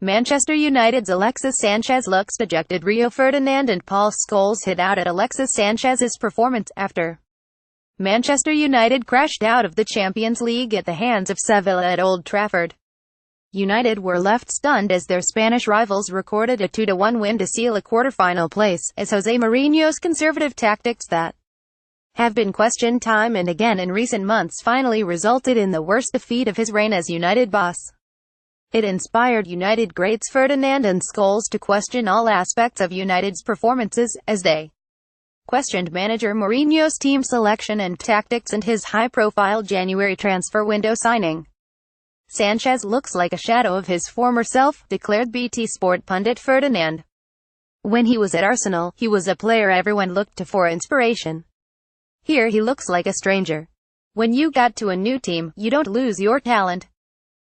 Manchester United's Alexis Sanchez looks dejected. Rio Ferdinand and Paul Scholes hit out at Alexis Sanchez's performance after Manchester United crashed out of the Champions League at the hands of Sevilla at Old Trafford. United were left stunned as their Spanish rivals recorded a 2-1 win to seal a quarter-final place, as Jose Mourinho's conservative tactics that have been questioned time and again in recent months finally resulted in the worst defeat of his reign as United boss. It inspired United greats Ferdinand and Scholes to question all aspects of United's performances, as they questioned manager Mourinho's team selection and tactics and his high-profile January transfer window signing. "Sanchez looks like a shadow of his former self," declared BT Sport pundit Ferdinand. "When he was at Arsenal, he was a player everyone looked to for inspiration. Here he looks like a stranger. When you got to a new team, you don't lose your talent.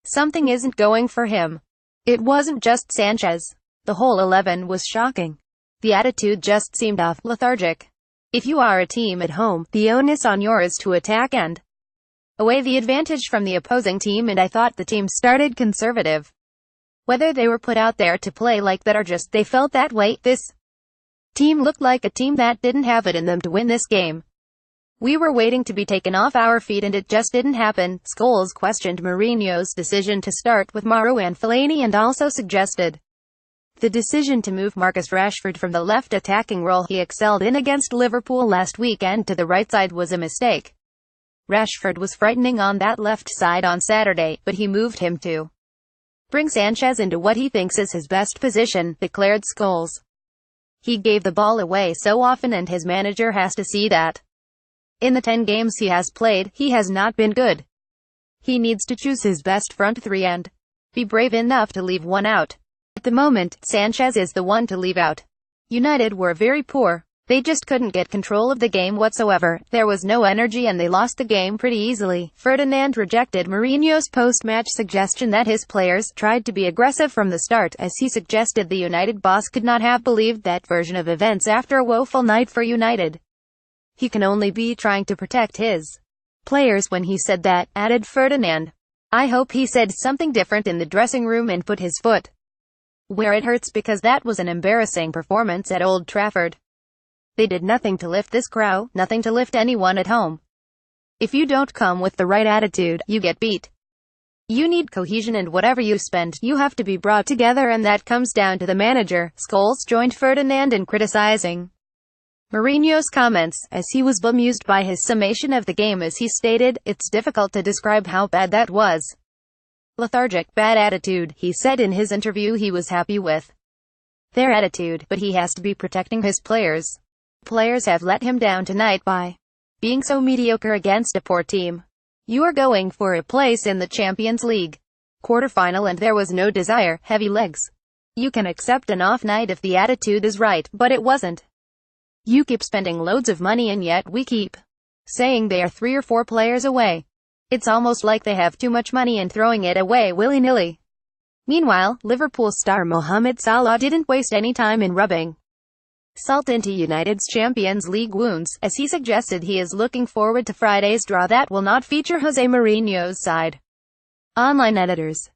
Something isn't going for him." It wasn't just Sanchez. The whole 11 was shocking. The attitude just seemed off, lethargic. If you are a team at home, the onus on yours to attack and away the advantage from the opposing team, and I thought the team started conservative. Whether they were put out there to play like that or just they felt that way, this team looked like a team that didn't have it in them to win this game. We were waiting to be taken off our feet and it just didn't happen." Scholes questioned Mourinho's decision to start with Mauro and Fellaini and also suggested the decision to move Marcus Rashford from the left attacking role he excelled in against Liverpool last weekend to the right side was a mistake. Rashford was frightening on that left side on Saturday, but he moved him to bring Sanchez into what he thinks is his best position, declared Scholes. "He gave the ball away so often and his manager has to see that. In the 10 games he has played, he has not been good. He needs to choose his best front three and be brave enough to leave one out. At the moment, Sanchez is the one to leave out. United were very poor. They just couldn't get control of the game whatsoever. There was no energy and they lost the game pretty easily." Ferdinand rejected Mourinho's post-match suggestion that his players tried to be aggressive from the start, as he suggested the United boss could not have believed that version of events after a woeful night for United. "He can only be trying to protect his players when he said that," added Ferdinand. "I hope he said something different in the dressing room and put his foot where it hurts, because that was an embarrassing performance at Old Trafford. They did nothing to lift this crowd, nothing to lift anyone at home. If you don't come with the right attitude, you get beat. You need cohesion, and whatever you spend, you have to be brought together, and that comes down to the manager." Scholes joined Ferdinand in criticizing Mourinho's comments, as he was bemused by his summation of the game, as he stated, "It's difficult to describe how bad that was. Lethargic, bad attitude." He said in his interview he was happy with their attitude, but he has to be protecting his players. "Players have let him down tonight by being so mediocre against a poor team. You are going for a place in the Champions League quarterfinal and there was no desire, heavy legs. You can accept an off night if the attitude is right, but it wasn't. You keep spending loads of money and yet we keep saying they are 3 or 4 players away. It's almost like they have too much money and throwing it away willy-nilly." Meanwhile, Liverpool star Mohamed Salah didn't waste any time in rubbing salt into United's Champions League wounds, as he suggested he is looking forward to Friday's draw that will not feature Jose Mourinho's side. Online editors.